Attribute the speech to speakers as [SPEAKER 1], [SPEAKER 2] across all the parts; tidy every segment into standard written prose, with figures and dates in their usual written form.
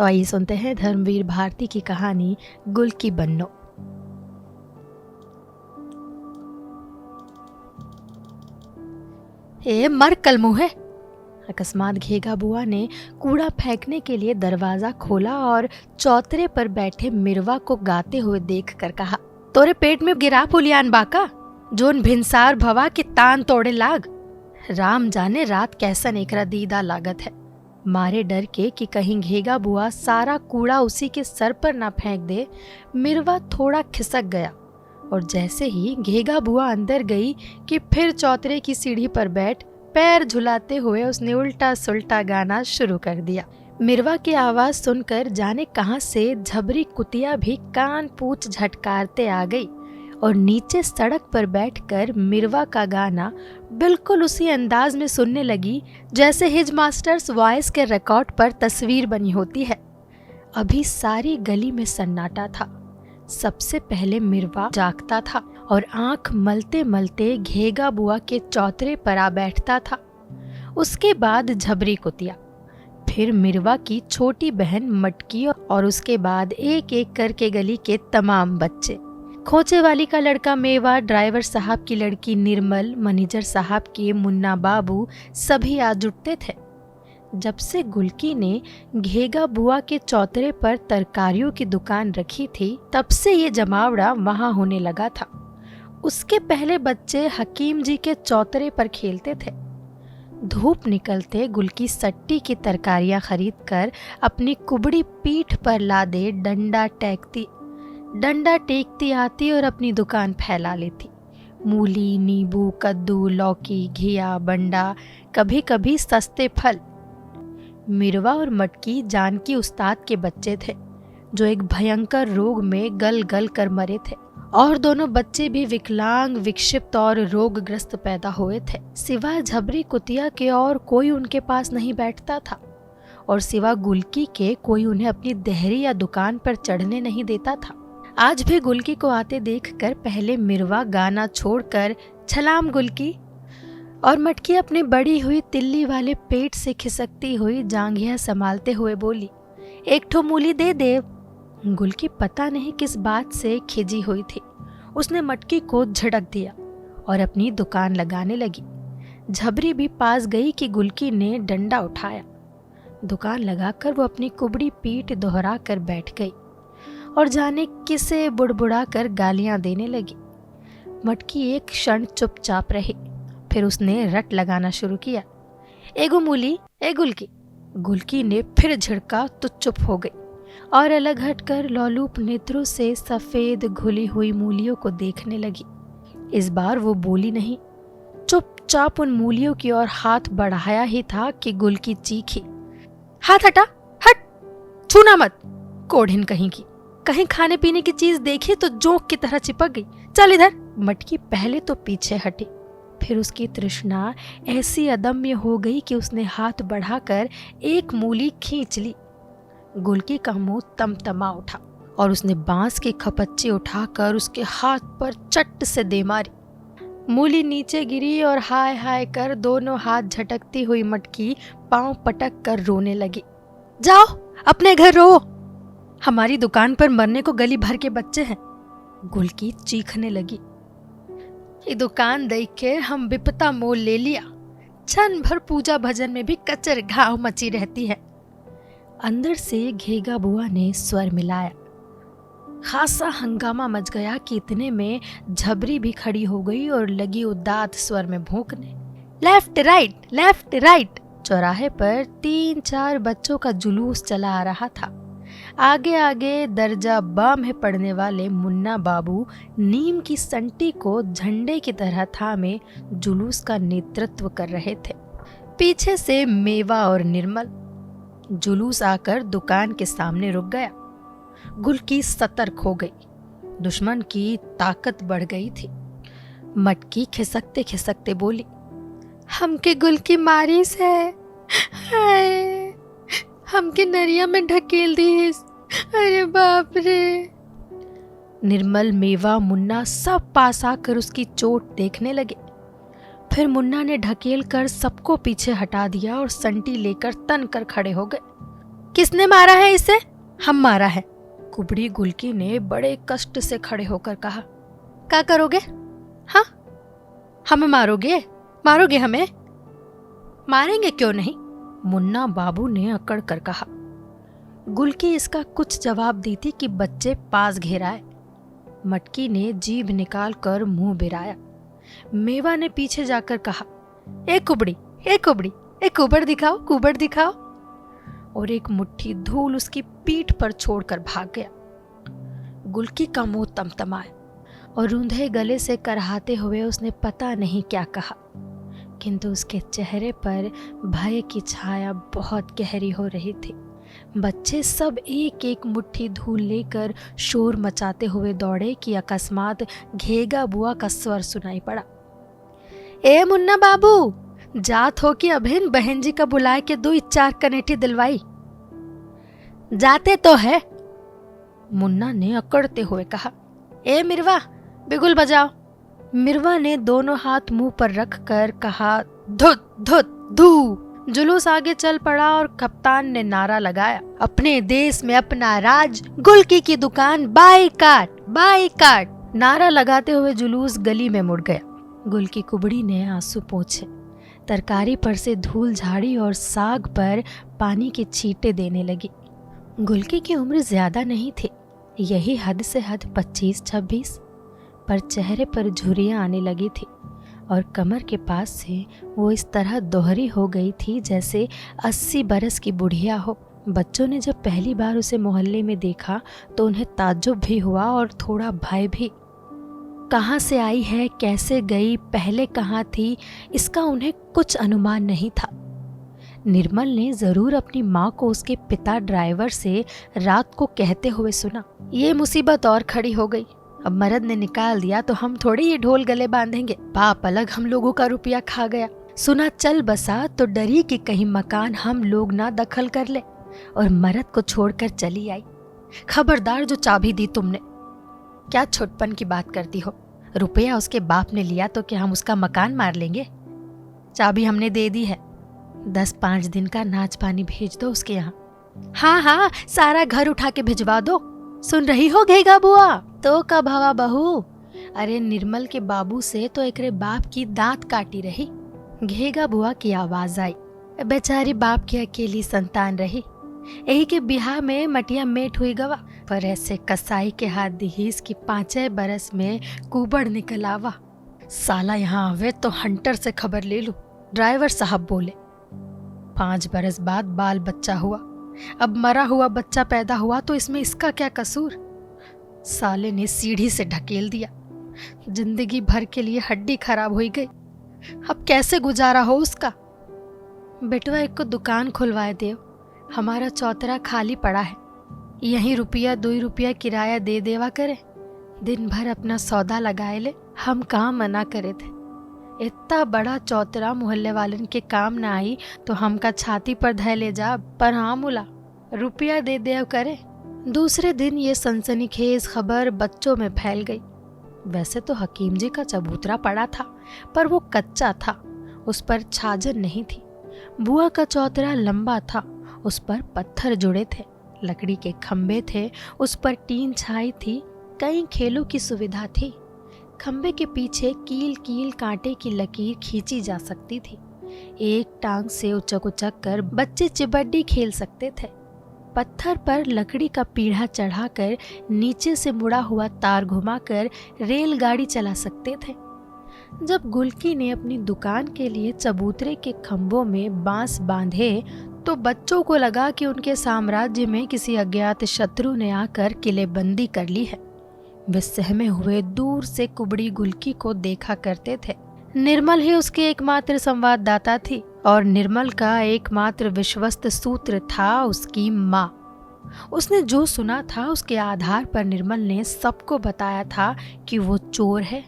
[SPEAKER 1] तो आइए सुनते हैं धर्मवीर भारती की कहानी गुल की बन्नो। ए मर कलमुहे! अकस्मात घेगा बुआ ने कूड़ा फेंकने के लिए दरवाजा खोला और चौतरे पर बैठे मिरवा को गाते हुए देखकर कहा, तोरे पेट में गिरा पुलियान बाका, जोन भिनसार भवा के तान तोड़े लाग। राम जाने रात कैसन एकरा दीदा लागत है। मारे डर के कि कहीं घेगा बुआ सारा कूड़ा उसी के सर पर ना फेंक दे, मिरवा थोड़ा खिसक गया और जैसे ही घेगा बुआ अंदर गई कि फिर चौतरे की सीढ़ी पर बैठ पैर झुलाते हुए उसने उल्टा सुल्टा गाना शुरू कर दिया। मिरवा की आवाज सुनकर जाने कहां से झबरी कुतिया भी कान पूछ झटकारते आ गई और नीचे सड़क पर बैठकर मिरवा का गाना बिल्कुल उसी अंदाज में सुनने लगी जैसे हिज मास्टर्स वॉइस के रिकॉर्ड पर तस्वीर बनी होती है। अभी सारी गली में सन्नाटा था। सबसे पहले मिरवा जागता था और आंख मलते मलते घेगा बुआ के चौतरे पर आ बैठता था। उसके बाद झबरी कुतिया, फिर मिरवा की छोटी बहन मटकी और उसके बाद एक एक करके गली के तमाम बच्चे। खोचे वाली का लड़का मेवा, ड्राइवर साहब की लड़की निर्मल, मैनेजर साहब के मुन्ना बाबू सभी आ जुटते थे। जब से गुलकी ने घेगा बुआ के चौतरे पर तरकारियों की दुकान रखी थी तब से ये जमावड़ा वहां होने लगा था। उसके पहले बच्चे हकीम जी के चौतरे पर खेलते थे। धूप निकलते गुलकी सट्टी की तरकारियां खरीद कर अपनी कुबड़ी पीठ पर लादे डंडा टेकती आती और अपनी दुकान फैला लेती। मूली, नींबू, कद्दू, लौकी, घिया, बंडा, कभी कभी सस्ते फल। मिरवा और मटकी जानकी उस्ताद के बच्चे थे जो एक भयंकर रोग में गल गल कर मरे थे और दोनों बच्चे भी विकलांग, विक्षिप्त और रोगग्रस्त पैदा हुए थे। सिवाय झबरी कुतिया के और कोई उनके पास नहीं बैठता था और सिवा गुलकी के कोई उन्हें अपनी देहरी या दुकान पर चढ़ने नहीं देता था। आज भी गुलकी को आते देखकर पहले मिरवा गाना छोड़कर छलाम गुलकी और मटकी अपनी बड़ी हुई तिल्ली वाले पेट से खिसकती हुई जांघिया संभालते हुए बोली, एक ठो मूली दे दे। गुलकी पता नहीं किस बात से खिजी हुई थी। उसने मटकी को झड़क दिया और अपनी दुकान लगाने लगी। झबरी भी पास गई कि गुलकी ने डंडा उठाया। दुकान लगाकर वो अपनी कुबड़ी पीठ दोहरा कर बैठ गई और जाने किसे बुड़बुड़ा कर गालियां देने लगी। मटकी एक क्षण चुपचाप रही, फिर उसने रट लगाना शुरू किया, एगो मूली, ए गुलकी। गुलकी ने फिर झिड़का तो चुप हो गई और अलग हटकर लौलूप नेत्रों से सफेद घुली हुई मूलियों को देखने लगी। इस बार वो बोली नहीं, चुपचाप उन मूलियों की ओर हाथ बढ़ाया ही था कि गुलकी चीखी, हाथ हटा, हट, छूना मत, कोढ़िन कहीं की। कहीं खाने पीने की चीज देखी तो जोंक की तरह चिपक गई, चल इधर। मटकी पहले तो पीछे हटी, फिर उसकी तृष्णा ऐसी अदम्य हो गई कि उसने हाथ बढ़ाकर एक मूली खींच ली। गुलकी का मुंह तमतमा उठा और उसने बांस की खपच्ची उठाकर उसके हाथ पर चट से दे मारी। मूली नीचे गिरी और हाय हाय कर दोनों हाथ झटकती हुई मटकी पांव पटक कर रोने लगी। जाओ अपने घर रो, हमारी दुकान पर मरने को गली भर के बच्चे हैं। गुलकी चीखने लगी, ये दुकान देख के हम विपता मोल ले लिया, क्षण भर पूजा भजन में भी कचर घाव मची रहती है। अंदर से घेगा बुआ ने स्वर मिलाया। खासा हंगामा मच गया कि इतने में झबरी भी खड़ी हो गई और लगी उदात स्वर में भौंकने, लेफ्ट राइट, लेफ्ट राइट। चौराहे पर 3-4 बच्चों का जुलूस चला आ रहा था। आगे आगे दर्जा बा में पड़ने वाले मुन्ना बाबू नीम की संटी को झंडे की तरह थामे जुलूस का नेतृत्व कर रहे थे। पीछे से मेवा और निर्मल। जुलूस आकर दुकान के सामने रुक गया। गुलकी सतर्क हो गई, दुश्मन की ताकत बढ़ गई थी। मटकी खिसकते खिसकते बोली, हमके गुलकी मारिस है, हमके नरिया में ढकेल दीस, अरे बाप रे। निर्मल, मेवा, मुन्ना सब पास आकर उसकी चोट देखने लगे। फिर मुन्ना ने ढकेल कर सबको पीछे हटा दिया और संटी लेकर तन कर खड़े हो गए। किसने मारा है इसे? हम मारा है। कुबड़ी गुलकी ने बड़े कष्ट से खड़े होकर कहा। क्या करोगे? हाँ, हमें मारोगे? मारोगे हमें? मारेंगे क्यों नहीं, मुन्ना बाबू ने अकड़ कर कहा। गुलकी इसका कुछ जवाब दी थी कि बच्चे पास घेराए। मटकी ने जीभ निकाल कर मुंह बिराया। मेवा ने पीछे जाकर कहा, एक कुबड़ी, एक कुबड़ी, एक कुबड़ दिखाओ, कुबड़ दिखाओ, और एक मुट्ठी धूल उसकी पीठ पर छोड़कर भाग गया। गुलकी का मुंह तमतमाया और रूंधे गले से करहाते हुए उसने पता नहीं क्या कहा, किंतु उसके चेहरे पर भय की छाया बहुत गहरी हो रही थी। बच्चे सब एक एक मुट्ठी धूल लेकर शोर मचाते हुए दौड़े कि अकस्मात घेगा बुआ का स्वर सुनाई पड़ा। ए मुन्ना बाबू, जात हो कि अभिन बहन जी का बुलाए के 2-4 कनेठी दिलवाई? जाते तो है, मुन्ना ने अकड़ते हुए कहा। ए मिरवा, बिगुल बजाओ। मिरवा ने दोनों हाथ मुंह पर रख कर कहा, धुत धुत धू। जुलूस आगे चल पड़ा और कप्तान ने नारा लगाया, अपने देश में अपना राज, गुलकी की दुकान बाईकाट, बाईकाट। नारा लगाते हुए जुलूस गली में मुड़ गया। गुलकी कुबड़ी ने आंसू पोंछे, तरकारी पर से धूल झाड़ी और साग पर पानी की छींटे देने लगी। गुलकी की उम्र ज्यादा नहीं थी, यही हद से हद 25-26, पर चेहरे पर झुर्रियां आने लगी थी और कमर के पास से वो इस तरह दोहरी हो गई थी जैसे 80 बरस की बुढ़िया हो। बच्चों ने जब पहली बार उसे मोहल्ले में देखा तो उन्हें ताज्जुब भी हुआ और थोड़ा भय भी। कहाँ से आई है, कैसे गई, पहले कहाँ थी, इसका उन्हें कुछ अनुमान नहीं था। निर्मल ने जरूर अपनी माँ को उसके पिता ड्राइवर से रात को कहते हुए सुना, ये मुसीबत और खड़ी हो गई, अब मर्द ने निकाल दिया तो हम थोड़ी ये ढोल गले बांधेंगे, पाप अलग हम लोगों का रुपया खा गया। सुना चल बसा तो डरी कि कहीं मकान हम लोग ना दखल कर ले और मर्द को छोड़कर चली आई। खबरदार जो चाबी दी तुमने। क्या छोटपन की बात करती हो, रुपया उसके बाप ने लिया तो क्या हम उसका मकान मार लेंगे? चाबी हमने दे दी है, 10-5 दिन का नाच पानी भेज दो उसके यहाँ। हाँ हाँ, सारा घर उठा के भिजवा दो। सुन रही हो घेगा बुआ? तो कब हवा बहू? अरे निर्मल के बाबू से तो एकरे बाप की दांत काटी रही। घेगा बुआ की आवाज आई। बेचारी बाप की अकेली संतान रही, यही के बिहार में मटिया मेट हुई गवा, पर ऐसे कसाई के हाथ दिहीस की 5 बरस में कुबड़ निकल आवा। साला यहाँ आवे तो हंटर से खबर ले लूं, ड्राइवर साहब बोले। 5 बरस बाद बाल बच्चा हुआ, अब मरा हुआ बच्चा पैदा हुआ तो इसमें इसका क्या कसूर? साले ने सीढ़ी से ढकेल दिया, जिंदगी भर के लिए हड्डी खराब हो गई, अब कैसे गुजारा हो उसका? बेटवा एक को दुकान खुलवाए दे, हमारा चौतरा खाली पड़ा है, यही 1-2 रुपया किराया दे देवा करे, दिन भर अपना सौदा लगाए ले। हम कहाँ मना करे थे, इतना बड़ा चौतरा मोहल्ले वालन के काम ना आई तो हमका छाती पर धै ले जा, पर हाँ मुला रुपया दे दे करे। दूसरे दिन ये सनसनीखेज खबर बच्चों में फैल गई। वैसे तो हकीम जी का चबूतरा पड़ा था, पर वो कच्चा था, उस पर छाजन नहीं थी। बुआ का चौतरा लंबा था, उस पर पत्थर जुड़े थे, लकड़ी के खंबे थे, उस पर टीन छाई थी, कई खेलों की सुविधा थी। खंबे के पीछे कील कील कांटे की लकीर खींची जा सकती थी। एक टांग से उचक उचक कर बच्चे चिबड्डी खेल सकते थे। पत्थर पर लकड़ी का पीढ़ा चढ़ाकर नीचे से मुड़ा हुआ तार घुमाकर रेलगाड़ी चला सकते थे। जब गुलकी ने अपनी दुकान के लिए चबूतरे के खंभों में बांस बांधे तो बच्चों को लगा कि उनके साम्राज्य में किसी अज्ञात शत्रु ने आकर किलेबंदी कर ली है। वे सहमे हुए दूर से कुबड़ी गुलकी को देखा करते थे। निर्मल ही उसकी एकमात्र संवाददाता थी और निर्मल का एकमात्र विश्वस्त सूत्र था उसकी माँ। उसने जो सुना था उसके आधार पर निर्मल ने सबको बताया था कि वो चोर है,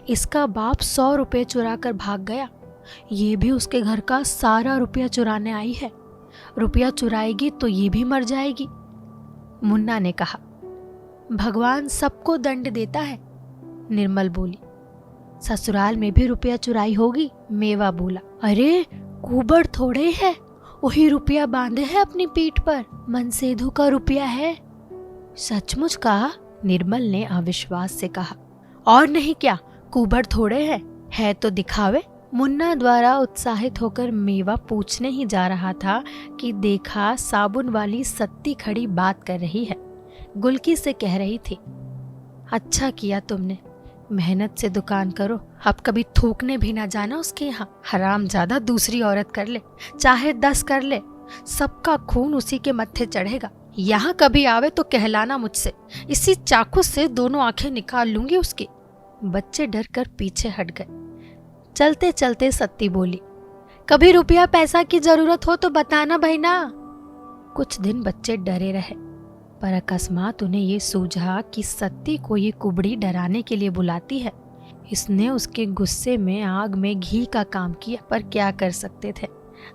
[SPEAKER 1] इसका बाप 100 रुपये चुरा कर भाग गया, ये भी उसके घर का सारा रुपया चुराने आई है, रुपया चुराएगी तो ये भी मर जाएगी। मुन्ना ने कहा, भगवान सबको दंड देता है, निर्मल बोली। ससुराल में भी रुपया चुराई होगी, मेवा बोला। अरे कुबड़ थोड़े है, वही रुपया बांधे है अपनी पीठ पर, मनसेधु का रुपया है। सचमुच कहा, निर्मल ने अविश्वास से कहा। और नहीं क्या, कुबड़ थोड़े है तो दिखावे। मुन्ना द्वारा उत्साहित होकर मेवा पूछने ही जा रहा था कि देखा साबुन वाली सत्ती खड़ी बात कर रही है। गुलकी से कह रही थी, अच्छा किया तुमने, मेहनत से दुकान करो, अब कभी थूकने भी ना जाना उसके यहाँ। हरामजादा दूसरी औरत कर ले, चाहे 10 कर ले, सबका खून उसी के मत्थे चढ़ेगा। यहाँ कभी आवे तो कहलाना मुझसे, इसी चाकू से दोनों आंखें निकाल लूंगी उसकी। बच्चे डर कर पीछे हट गए। चलते चलते सत्ती बोली, कभी रुपया पैसा की जरूरत हो तो बताना भाईना। कुछ दिन बच्चे डरे रहे, पर अकस्मात उन्हें ये सूझा कि सत्ती को ये कुबड़ी डराने के लिए बुलाती है। इसने उसके गुस्से में आग में घी का काम किया, पर क्या कर सकते थे।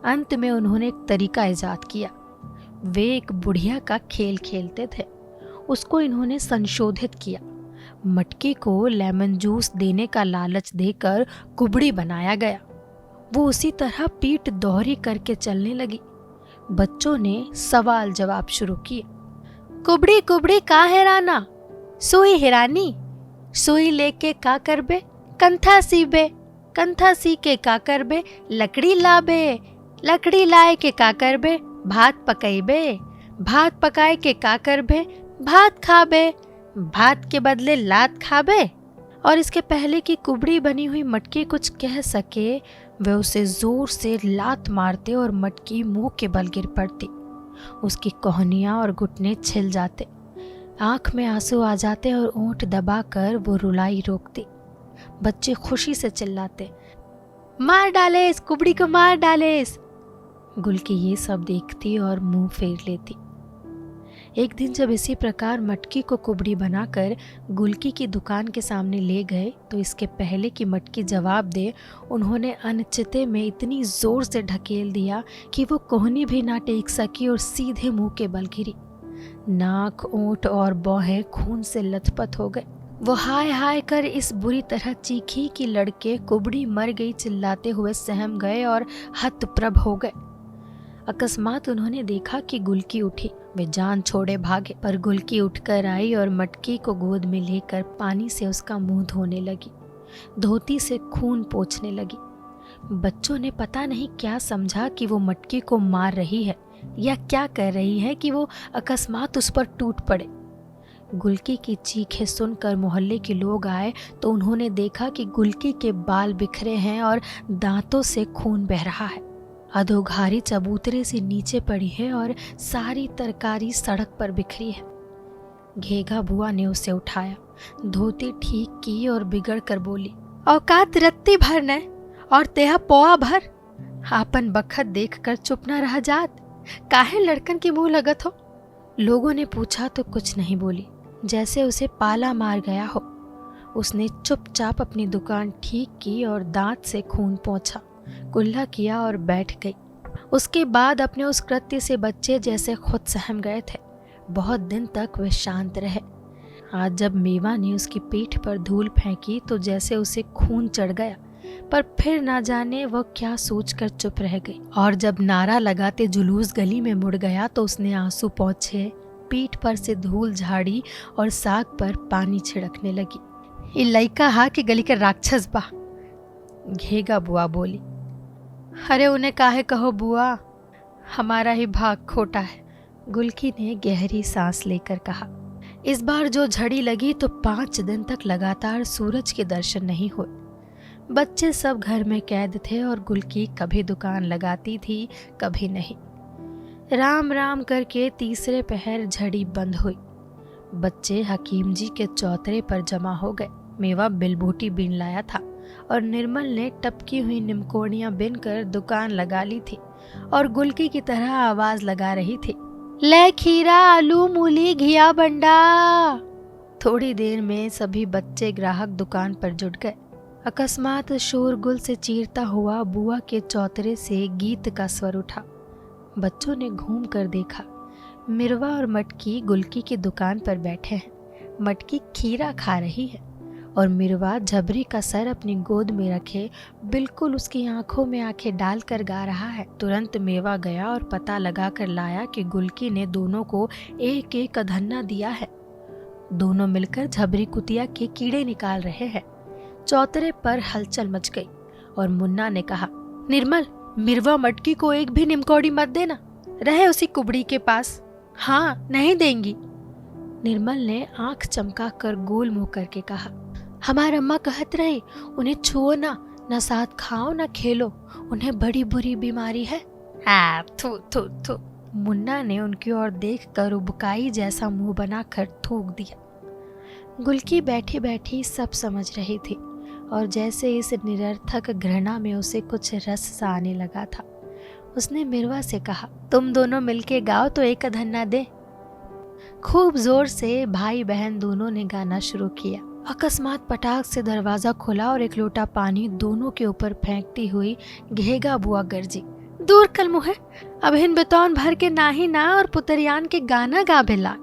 [SPEAKER 1] अंत में उन्होंने एक तरीका इजाद किया। वे एक बुढ़िया का खेल खेलते थे, उसको इन्होंने संशोधित किया। मटकी को लेमन जूस देने का लालच देकर कुबड़ी बनाया गया। वो उसी तरह पीठ दोहरी करके चलने लगी। बच्चों ने सवाल जवाब शुरू किए। कुबड़ी कुबड़ी का हेराना, सुई हिरानी, सुई लेके का करबे, कंथा सीबे, कंथा सी के का करबे, लकड़ी लाबे, लकड़ी लाए के का करबे, भात पकाइबे, भात पकाए के का करबे, भात खाबे, भात के बदले लात खाबे। और इसके पहले कि कुबड़ी बनी हुई मटकी कुछ कह सके, वे उसे जोर से लात मारते और मटकी मुंह के बल गिर पड़ती। उसकी कोहनियां और घुटने छिल जाते, आंख में आंसू आ जाते और ओंठ दबाकर वो रुलाई रोकती। बच्चे खुशी से चिल्लाते, मार डाले इस कुबड़ी को, मार डाले इस। गुलकी ये सब देखती और मुंह फेर लेती। एक दिन जब इसी प्रकार मटकी को कुबड़ी बनाकर गुलकी की दुकान के सामने ले गए, तो इसके पहले कि मटकी जवाब दे, उन्होंने अनचिते में इतनी जोर से ढकेल दिया कि वो कोहनी भी ना टेक सकी और सीधे मुंह के बल गिरी। नाक, ओंठ और बौहें खून से लथपथ हो गए। वो हाय हाय कर इस बुरी तरह चीखी कि लड़के कुबड़ी मर गई चिल्लाते हुए सहम गए और हतप्रभ हो गए। अकस्मात उन्होंने देखा कि गुलकी उठी। वे जान छोड़े भागे, पर गुलकी उठकर आई और मटकी को गोद में लेकर पानी से उसका मुंह धोने लगी, धोती से खून पोंछने लगी। बच्चों ने पता नहीं क्या समझा कि वो मटकी को मार रही है या क्या कर रही है कि वो अकस्मात उस पर टूट पड़े। गुलकी की चीखें सुनकर मोहल्ले के लोग आए तो उन्होंने देखा कि गुलकी के बाल बिखरे हैं और दांतों से खून बह रहा है। अधोघारी चबूतरे से नीचे पड़ी है और सारी तरकारी सड़क पर बिखरी है। घेगा बुआ ने उसे उठाया, धोती ठीक की और बिगड़ कर बोली, औकात रत्ती भर न और तेहा पोआ भर। आपन बखत देखकर चुप न रह जात, काहे लड़कन की मुंह लगत हो। लोगों ने पूछा तो कुछ नहीं बोली, जैसे उसे पाला मार गया हो। उसने चुपचाप अपनी दुकान ठीक की और दांत से खून पोंछा, कुल्ला किया और बैठ गई। उसके बाद अपने उस कृत्य से बच्चे जैसे खुद सहम गए थे। बहुत दिन तक वे शांत रहे। आज जब मेवा ने उसकी पीठ पर धूल फेंकी तो जैसे उसे खून चढ़ गया, पर फिर ना जाने वह क्या सोचकर चुप रह गई। और जब नारा लगाते जुलूस गली में मुड़ गया तो उसने आंसू पोंछे, पीठ पर से धूल झाड़ी और साग पर पानी छिड़कने लगी। ये लइका हा कि गली के राक्षस बा। घेगा बुआ बोली, अरे उन्हें काहे कहो बुआ, हमारा ही भाग खोटा है। गुलकी ने गहरी सांस लेकर कहा। इस बार जो झड़ी लगी तो 5 दिन तक लगातार सूरज के दर्शन नहीं हुए। बच्चे सब घर में कैद थे और गुलकी कभी दुकान लगाती थी, कभी नहीं। राम राम करके तीसरे पहर झड़ी बंद हुई। बच्चे हकीम जी के चौतरे पर जमा हो गए। मेवा बिलबूटी बीन लाया था और निर्मल ने टपकी हुई निमकोड़ियां बिनकर दुकान लगा ली थी और गुलकी की तरह आवाज लगा रही थी, ले खीरा, आलू, मूली, घिया, बंडा। थोड़ी देर में सभी बच्चे ग्राहक दुकान पर जुट गए। अकस्मात शोरगुल से चीरता हुआ बुआ के चौतरे से गीत का स्वर उठा। बच्चों ने घूम कर देखा, मिरवा और मटकी गुलकी की दुकान पर बैठे हैं। मटकी खीरा खा रही है और मिरवा झबरी का सर अपनी गोद में रखे बिल्कुल उसकी आंखों में आंखें डालकर गा रहा है। तुरंत मेवा गया और पता लगा कर लाया कि गुलकी ने दोनों को एक एक अधन्ना दिया है। दोनों मिलकर झबरी कुतिया के कीड़े निकाल रहे हैं। चौतरे पर हलचल मच गई और मुन्ना ने कहा, निर्मल, मिरवा मटकी को एक भी निमकौड़ी मत देना, रहे उसी कुबड़ी के पास। हाँ, नहीं देंगी। निर्मल ने आंख चमका कर गोल मुंह करके कहा, हमार अम्मा कहत रही, उन्हें छुओ ना, न साथ खाओ न खेलो, उन्हें बड़ी बुरी बीमारी है। थू थू थू। मुन्ना ने उनकी ओर देखकर उबकाई जैसा मुंह बनाकर थूक दिया। गुलकी बैठी बैठी सब समझ रही थी और जैसे इस निरर्थक घृणा में उसे कुछ रस सा आने लगा था। उसने मिरवा से कहा, तुम दोनों मिलके गाओ तो एक अधन्ना दे। खूब जोर से भाई बहन दोनों ने गाना शुरू किया। अकस्मात पटाख से दरवाजा खुला और एक लोटा पानी दोनों के ऊपर फेंकती हुई घेगा बुआ गरजी, दूर कल मुहे, अब हिन बेतौन भर के ना ही ना और पुतरियान के गाना गा भेला,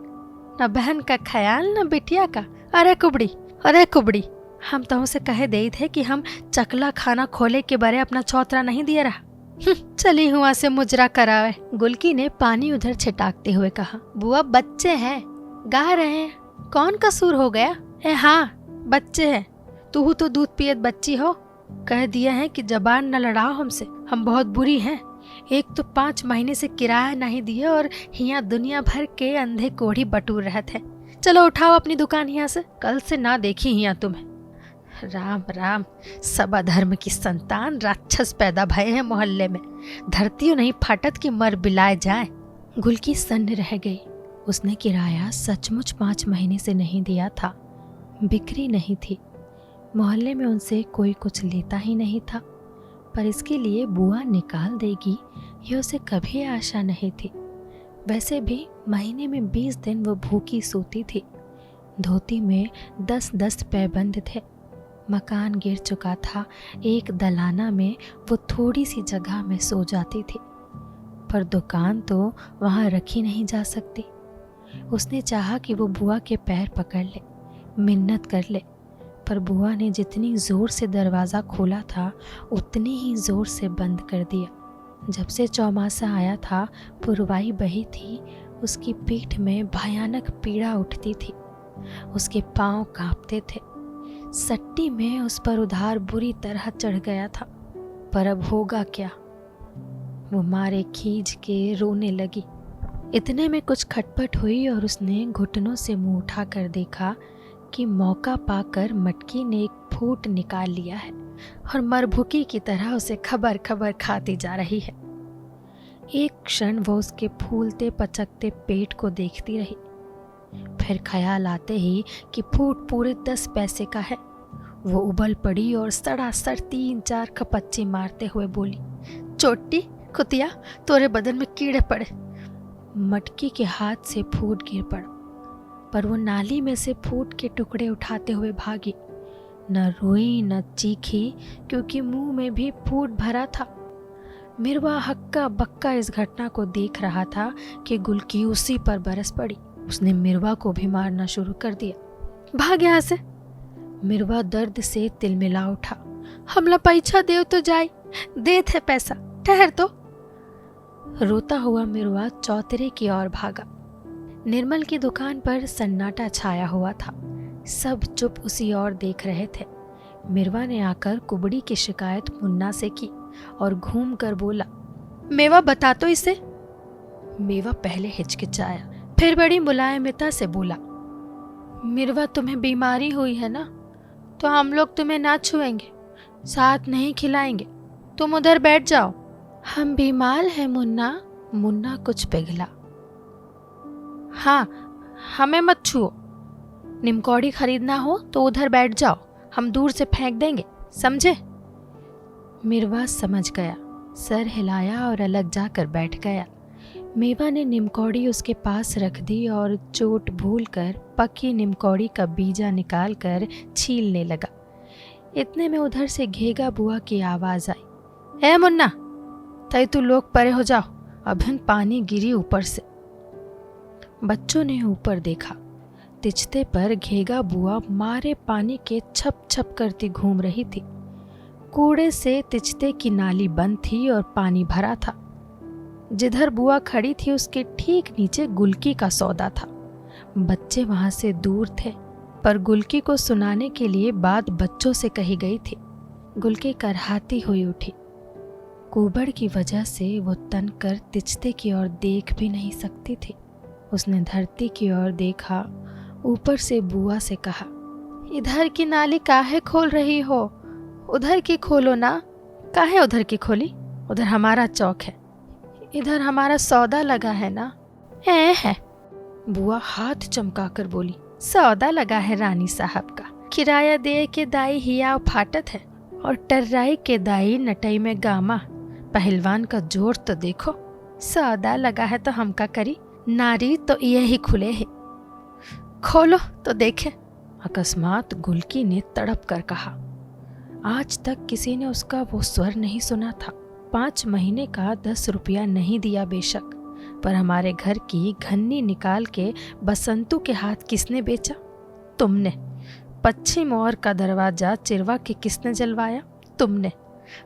[SPEAKER 1] न बहन का ख्याल न बिटिया का। अरे कुबड़ी, हम तो से कहे दे थे कि हम चकला खाना खोले के बारे अपना चौतरा नहीं दिया रहा। चली हुआ से मुजरा करावे। गुलकी ने पानी उधर छिटाकते हुए कहा, बुआ बच्चे हैं, गा रहे हैं, कौन कसूर हो गया? हाँ, बच्चे हैं, तू तो दूध पियत बच्ची हो। कह दिया है कि जबान न लड़ाओ हमसे, हम बहुत बुरी हैं। एक तो 5 महीने से किराया नहीं दिया और यहाँ दुनिया भर के अंधे कोढ़ी बटूर रहते हैं। चलो उठाओ अपनी दुकान यहाँ से, कल से ना देखी यहाँ तुम्हें। राम राम, सब अधर्म की संतान राक्षस पैदा भये हैं मोहल्ले में, धरती नहीं फाटत कि मर बिलाए जाए। गुलकी सन्न रह गई। उसने किराया सचमुच 5 महीने से नहीं दिया था। बिक्री नहीं थी, मोहल्ले में उनसे कोई कुछ लेता ही नहीं था, पर इसके लिए बुआ निकाल देगी ये उसे कभी आशा नहीं थी। वैसे भी महीने में 20 दिन वो भूखी सोती थी। धोती में 10-10 पैबंद थे। मकान गिर चुका था, एक दलाना में वो थोड़ी सी जगह में सो जाती थी, पर दुकान तो वहाँ रखी नहीं जा सकती। उसने चाहा कि वो बुआ के पैर पकड़ ले, मिन्नत कर ले, पर बुआ ने जितनी ज़ोर से दरवाज़ा खोला था उतनी ही ज़ोर से बंद कर दिया। जब से चौमासा आया था, पुरवाई बही थी, उसकी पीठ में भयानक पीड़ा उठती थी, उसके पांव कांपते थे। सट्टी में उस पर उधार बुरी तरह चढ़ गया था, पर अब होगा क्या? वो मारे खींच के रोने लगी। इतने में कुछ खटपट हुई और उसने घुटनों से मुंह उठाकर देखा कि मौका पाकर मटकी ने एक फूट निकाल लिया है और मरभुकी की तरह उसे खबर खबर खाती जा रही है। एक क्षण वो उसके फूलते पचकते पेट को देखती रही, फिर ख्याल आते ही कि फूट पूरे 10 पैसे का है, वो उबल पड़ी और सड़ासड़ 3-4 खपच्ची मारते हुए बोली, चोटी कुतिया, तोरे बदन में कीड़े पड़े। मटकी के हाथ से फूट गिर पड़ा, पर वो नाली में से फूट के टुकड़े उठाते हुए भागी। न रोई न चीखी, क्योंकि मुंह में भी फूट भरा था। मिरवा हक्का बक्का इस घटना को देख रहा था कि गुलकी उसी पर बरस पड़ी। उसने मिरवा को भी मारना शुरू कर दिया। भाग यहाँ से। मिरवा दर्द से तिलमिला उठा। हमला पैसा देव तो जाए, दे थे पैसा, ठहर तो। रोता हुआ मिरवा चौतरे की ओर भागा। निर्मल की दुकान पर सन्नाटा छाया हुआ था, सब चुप उसी ओर देख रहे थे। मिरवा ने आकर कुबड़ी की शिकायत मुन्ना से की और घूम कर बोला, मेवा बता तो इसे। मेवा पहले हिचकिचाया, फिर बड़ी मुलायमता से बोला, मिरवा तुम्हें बीमारी हुई है ना, तो हम लोग तुम्हें ना छुएंगे, साथ नहीं खिलाएंगे, तुम उधर बैठ जाओ। हम बीमार हैं मुन्ना। मुन्ना कुछ पिघला। हाँ, हमें मत छुओ, निमकौड़ी खरीदना हो तो उधर बैठ जाओ, हम दूर से फेंक देंगे, समझे? मिरवा समझ गया, सर हिलाया और अलग जाकर बैठ गया। मेवा ने निमकौड़ी उसके पास रख दी और चोट भूलकर पकी निमकौड़ी का बीजा निकालकर छीलने लगा। इतने में उधर से घेगा बुआ की आवाज आई, ए मुन्ना, तय तू लोग परे हो जाओ, अभिन पानी गिरी ऊपर से। बच्चों ने ऊपर देखा, तिचते पर घेगा बुआ मारे पानी के छप छप करती घूम रही थी। कूड़े से तिचते की नाली बंद थी और पानी भरा था। जिधर बुआ खड़ी थी उसके ठीक नीचे गुलकी का सौदा था। बच्चे वहां से दूर थे, पर गुलकी को सुनाने के लिए बात बच्चों से कही गई थी। गुलकी करहाती हुई उठी। कुबड़ की वजह से वो तन कर तिचते की ओर देख भी नहीं सकती थी। उसने धरती की ओर देखा, ऊपर से बुआ से कहा, इधर की नाली काहे खोल रही हो? उधर की खोलो ना। काहे उधर की खोली? उधर हमारा चौक है, इधर हमारा सौदा लगा है ना। है बुआ हाथ चमकाकर बोली, सौदा लगा है रानी साहब का। किराया दे के दाई हिया फाटत है और टर्राई के दाई नटई में गामा। पहलवान का जोर तो देखो। सौदा लगा है तो हम का करी, नारी तो यही खुले है, खोलो तो देखे। अकस्मात गुलकी ने तड़प कर कहा। आज तक किसी ने उसका वो स्वर नहीं सुना था। 5 महीने का 10 रुपया नहीं दिया बेशक, पर हमारे घर की घन्नी निकाल के बसंतू के हाथ किसने बेचा? तुमने। पश्चिम ओर का दरवाजा चिरवा के किसने जलवाया? तुमने।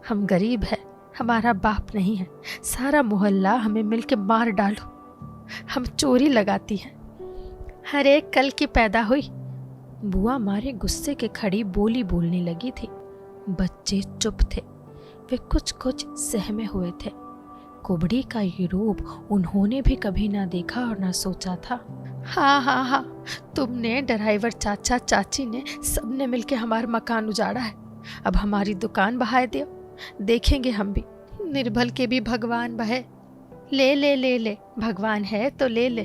[SPEAKER 1] हम गरीब है, हमारा बाप नहीं है। सारा मोहल्ला हमें मिलके मार डालो, हम चोरी लगाती हैं। हर एक कल की पैदा हुई। बुआ मारे गुस्से के खड़ी बोली बोलने लगी थी। बच्चे चुप थे, वे कुछ कुछ सहमे हुए थे। कुबड़ी का ये रूप उन्होंने भी कभी ना देखा और ना सोचा था। हाँ, तुमने, ड्राइवर चाचा चाची ने, सबने मिलके हमारा मकान उजाड़ा है। अब हमारी दुकान बहाए दो, देखेंगे हम भी। निर्बल के भी भगवान बहे। ले, भगवान है तो ले ले।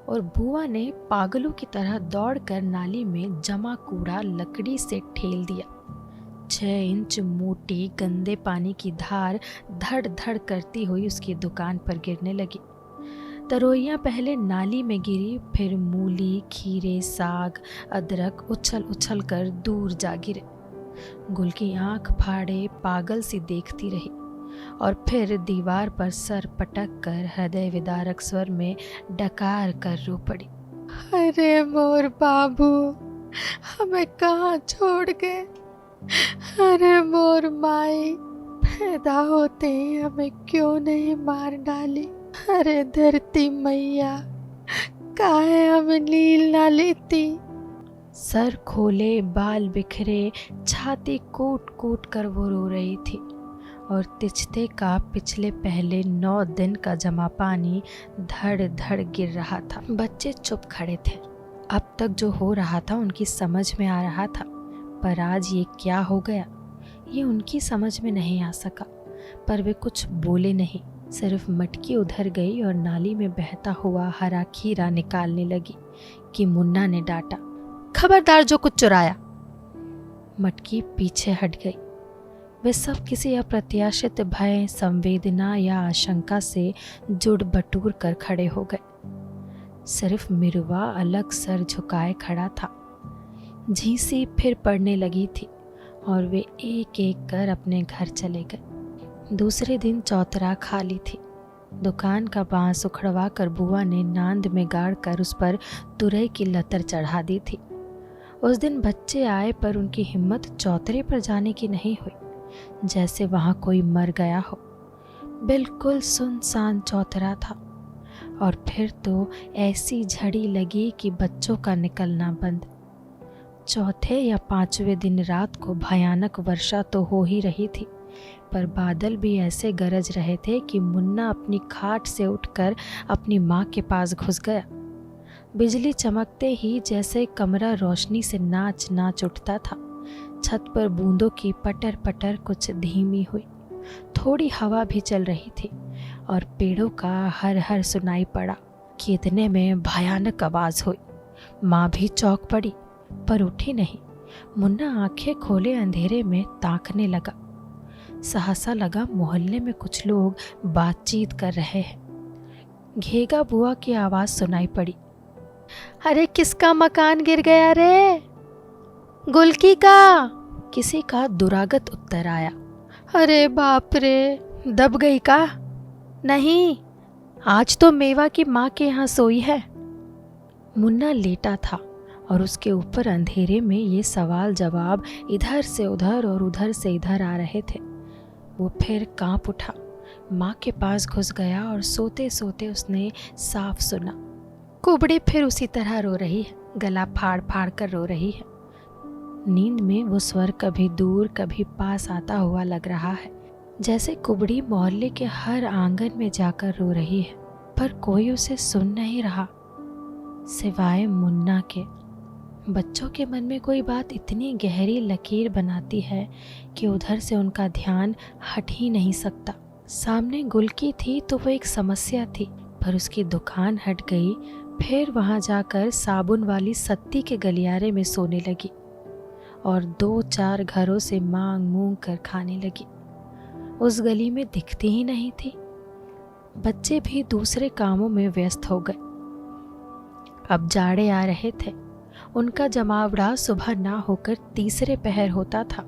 [SPEAKER 1] और बुआ ने पागलों की तरह दौड़कर नाली में जमा कूड़ा लकड़ी से ठेल दिया। 6 इंच मोटी गंदे पानी की धार धड़ धड़ करती हुई उसकी दुकान पर गिरने लगी। तरोइयां पहले नाली में गिरी, फिर मूली, खीरे, साग, अदरक उछल उछल कर दूर जा गिरे। गुल की आंख फाड़े पागल सी देखती रही और फिर दीवार पर सर पटक कर हृदय विदारक स्वर में डकार कर रो पड़ी। अरे मोर बाबू, हमें कहाँ छोड़ गए? अरे मोर माई, पैदा होते ही हमें क्यों नहीं मार डाली? अरे धरती मैया, काहे हमें नील ना लेती? सर खोले, बाल बिखरे, छाती कूट कूट कर वो रो रही थी और तिचते का पिछले पहले 9 दिन का जमा पानी धड़ धड़ गिर रहा था। बच्चे चुप खड़े थे। अब तक जो हो रहा था उनकी समझ में आ रहा था, पर आज ये क्या हो गया ये उनकी समझ में नहीं आ सका। पर वे कुछ बोले नहीं, सिर्फ मटकी उधर गई और नाली में बहता हुआ हरा खीरा निकालने लगी कि मुन्ना ने डांटा, खबरदार जो कुछ चुराया। मटकी पीछे हट गई। वे सब किसी अप्रत्याशित भय, संवेदना या आशंका से जुड़ बटूर कर खड़े हो गए। सिर्फ मिरवा अलग सर झुकाए खड़ा था। झींसी फिर पड़ने लगी थी और वे एक एक कर अपने घर चले गए। दूसरे दिन चौतरा खाली थी। दुकान का बांस उखड़वा कर बुआ ने नांद में गाड़ कर उस पर तुरई की लतर चढ़ा दी थी। उस दिन बच्चे आए पर उनकी हिम्मत चौतरे पर जाने की नहीं हुई, जैसे वहां कोई मर गया हो। बिल्कुल सुनसान चौतरा था और फिर तो ऐसी झड़ी लगी कि बच्चों का निकलना बंद। चौथे या 5वें दिन रात को भयानक वर्षा तो हो ही रही थी, पर बादल भी ऐसे गरज रहे थे कि मुन्ना अपनी खाट से उठकर अपनी माँ के पास घुस गया। बिजली चमकते ही जैसे कमरा रोशनी से नाच नाच उठता था। छत पर बूंदों की पटर पटर कुछ धीमी हुई। थोड़ी हवा भी चल रही थी और पेड़ों का हर हर सुनाई पड़ा कि इतने में भयानक आवाज हुई। माँ भी चौंक पड़ी पर उठी नहीं। मुन्ना आंखें खोले अंधेरे में ताकने लगा। सहसा लगा मोहल्ले में कुछ लोग बातचीत कर रहे हैं। घेगा बुआ की आवाज सुनाई पड़ी, अरे किसका मकान गिर गया रे? गुलकी का। किसी का दुरागत उत्तर आया, अरे बाप रे, दब गई का? नहीं, आज तो मेवा की माँ के यहाँ सोई है। मुन्ना लेटा था और उसके ऊपर अंधेरे में ये सवाल जवाब इधर से उधर और उधर से इधर आ रहे थे। वो फिर कांप उठा, माँ के पास घुस गया और सोते सोते उसने साफ सुना, कुबड़ी फिर उसी तरह रो रही है, गला फाड़ फाड़ कर रो रही है। नींद में वो स्वर कभी दूर कभी पास आता हुआ लग रहा है, जैसे कुबड़ी मोहल्ले के हर आंगन में जाकर रो रही है, पर कोई उसे सुन नहीं रहा सिवाय मुन्ना के। बच्चों के मन में कोई बात इतनी गहरी लकीर बनाती है कि उधर से उनका ध्यान हट ही नहीं सकता। सामने गुलकी थी तो वो एक समस्या थी, पर उसकी दुकान हट गई। फिर वहाँ जाकर साबुन वाली सत्ती के गलियारे में सोने लगी और 2-4 घरों से मांग मूंग कर खाने लगी। उस गली में दिखती ही नहीं थी। बच्चे भी दूसरे कामों में व्यस्त हो गए। अब जाड़े आ रहे थे। उनका जमावड़ा सुबह ना होकर तीसरे पहर होता था।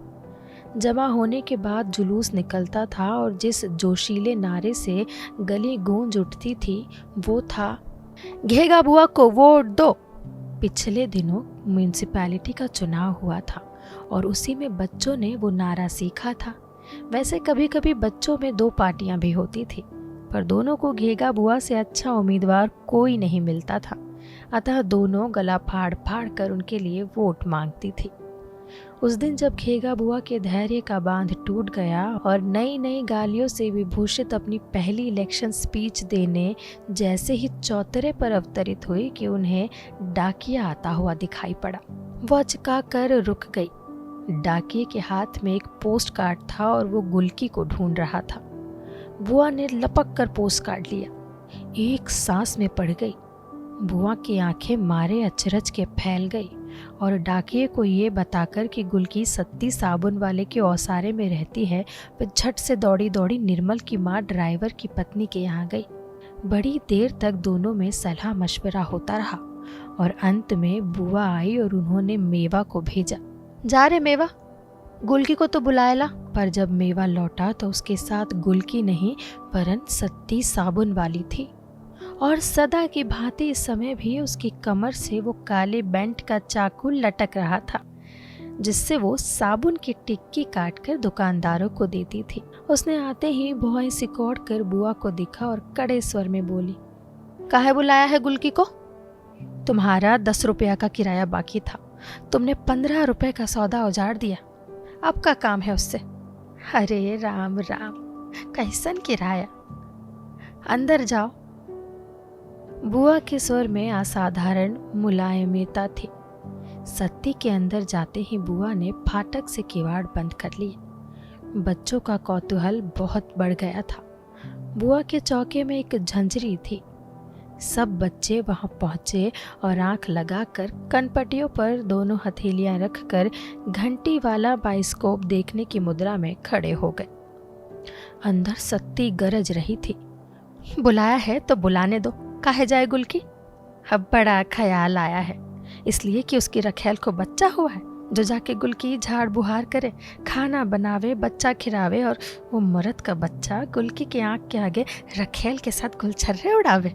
[SPEAKER 1] जमा होने के बाद जुलूस निकलता था और जिस जोशीले नारे से गली गूंज उठती थी वो था, घेगा बुआ को वोट दो। पिछले दिनों म्यूनिसिपैलिटी का चुनाव हुआ था और उसी में बच्चों ने वो नारा सीखा था। वैसे कभी कभी बच्चों में 2 पार्टियां भी होती थी, पर दोनों को घेगा बुआ से अच्छा उम्मीदवार कोई नहीं मिलता था। अतः दोनों गला फाड़ फाड़ कर उनके लिए वोट मांगती थी। उस दिन जब घेगा बुआ के धैर्य का बांध टूट गया और नई नई गालियों से विभूषित अपनी पहली इलेक्शन स्पीच देने जैसे ही चौतरे पर अवतरित हुई कि उन्हें डाकिया आता हुआ दिखाई पड़ा। वो अचका कर रुक गई। डाकिये के हाथ में एक पोस्ट कार्ड था और वो गुलकी को ढूंढ रहा था। बुआ ने लपक कर पोस्ट कार्ड लिया, एक सांस में पड़ गई। बुआ की आंखें मारे अचरज के फैल गई और डाकिये को ये बताकर कि गुलकी सत्ती साबुन वाले के औसारे में रहती है, वह झट से दौड़ी दौड़ी निर्मल की माँ ड्राइवर की पत्नी के यहाँ गई। बड़ी देर तक दोनों में सलाह मशवरा होता रहा और अंत में बुआ आई और उन्होंने मेवा को भेजा, जा रे मेवा, गुलकी को तो बुलाए ला। पर जब मेवा लौटा तो उसके साथ गुलकी नहीं वरन सत्ती साबुन वाली थी और सदा की भांति इस समय भी उसकी कमर से वो काले बेंट का चाकू लटक रहा था, जिससे वो साबुन की टिक्की काटकर दुकानदारों को देती थी। उसने आते ही भौहें सिकोड़ कर बुआ को दिखा और कड़े स्वर में बोली, काहे बुलाया है गुलकी को? तुम्हारा 10 रुपया का किराया बाकी था, तुमने 15 रुपए का सौदा उजाड़ दिया, अब का काम है उससे। अरे राम राम, कैसन किराया, अंदर जाओ। बुआ के स्वर में असाधारण मुलायमता थी। सत्ती के अंदर जाते ही बुआ ने फाटक से किवाड़ बंद कर लिए। बच्चों का कौतूहल बहुत बढ़ गया था। बुआ के चौके में एक झंझरी थी। सब बच्चे वहां पहुंचे और आंख लगाकर कनपटियों पर दोनों हथेलियां रखकर घंटी वाला बाइस्कोप देखने की मुद्रा में खड़े हो गए। अंदर सत्ती गरज रही थी, बुलाया है तो बुलाने दो, काहे जाए गुलकी? अब बड़ा ख्याल आया है, इसलिए कि उसकी रखेल को बच्चा हुआ है जो जाके गुलकी झाड़ बुहार करे, खाना बनावे, बच्चा खिलावे और वो मर्द का बच्चा गुलकी के आंख के आगे रखेल के साथ गुलछर्रे उड़ावे।